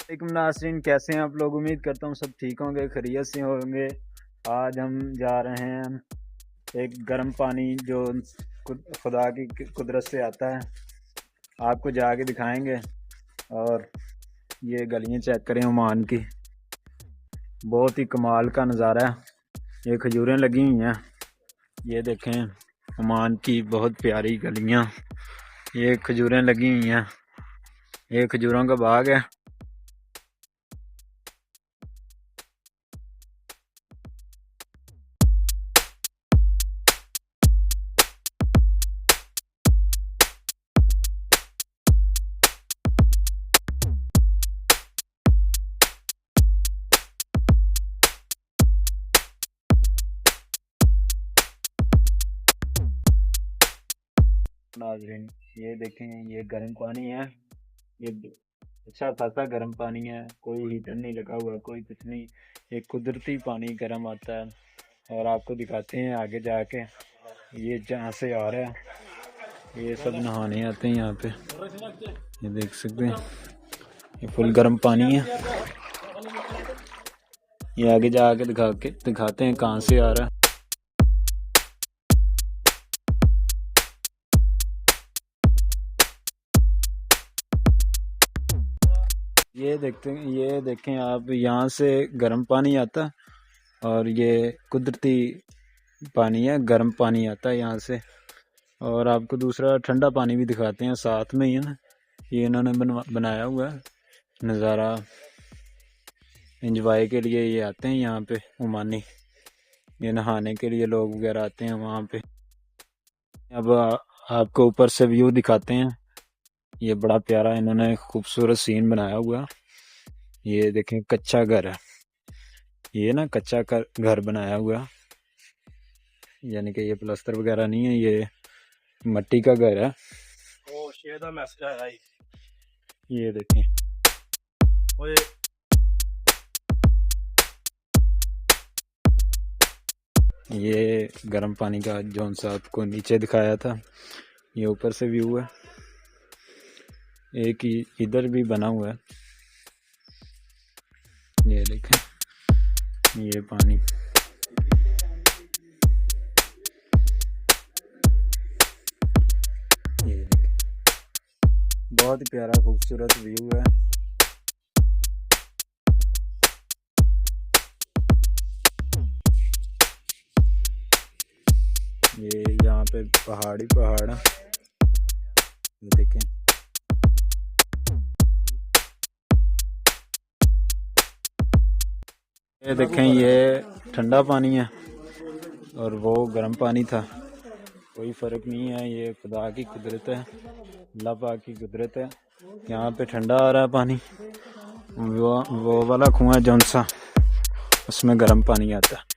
वालेकुम नाज़रीन, कैसे हैं आप लोग। उम्मीद करता हूँ सब ठीक होंगे, खैरियत से होंगे। आज हम जा रहे हैं एक गर्म पानी जो खुदा की कुदरत से आता है, आपको जाके दिखाएंगे। और ये गलियां चेक करें ओमान की, बहुत ही कमाल का नज़ारा है। ये खजूरें लगी हुई हैं, ये देखें ओमान की बहुत प्यारी गलियां। ये खजूरें लगी हुई हैं, ये खजूरों का बाग है। नाज़रीन ये देखें, ये गर्म पानी है। ये अच्छा खासा गर्म पानी है, कोई हीटर नहीं लगा हुआ, कोई कुछ नहीं। ये कुदरती पानी गर्म आता है। और आपको दिखाते हैं आगे जाके, ये जहाँ से आ रहा है, ये सब नहाने आते हैं यहाँ पे। ये देख सकते हैं, ये फुल गर्म पानी है। ये आगे जाके दिखाते हैं कहाँ से आ रहा है। ये देखें आप, यहाँ से गर्म पानी आता और ये कुदरती पानी है, गर्म पानी आता है यहाँ से। और आपको दूसरा ठंडा पानी भी दिखाते हैं साथ में ही है ना। ये इन्होंने बनाया हुआ है नज़ारा, एंजॉय के लिए ये आते हैं यहाँ पे ओमानी। ये नहाने के लिए लोग वगैरह आते हैं वहाँ पे। अब आपको ऊपर से व्यू दिखाते हैं। ये बड़ा प्यारा इन्होंने खूबसूरत सीन बनाया हुआ। ये देखें कच्चा घर है, ये ना कच्चा घर बनाया हुआ, यानी कि ये प्लास्टर वगैरह नहीं है, ये मट्टी का घर है। ये देखें, ये गर्म पानी का जो सा आपको नीचे दिखाया था, ये ऊपर से व्यू है। एक इधर भी बना हुआ है, ये देखें ये पानी। ये देखें, बहुत ही प्यारा खूबसूरत व्यू है। ये यहाँ पे पहाड़ है, ये देखें। ये देखें, ये ठंडा पानी है और वो गर्म पानी था, कोई फ़र्क नहीं है। ये खुदा की कुदरत है, अल्लाह पाक की कुदरत है। यहाँ पे ठंडा आ रहा है पानी, वो वाला कुआं जौन सा, उसमें गर्म पानी आता है।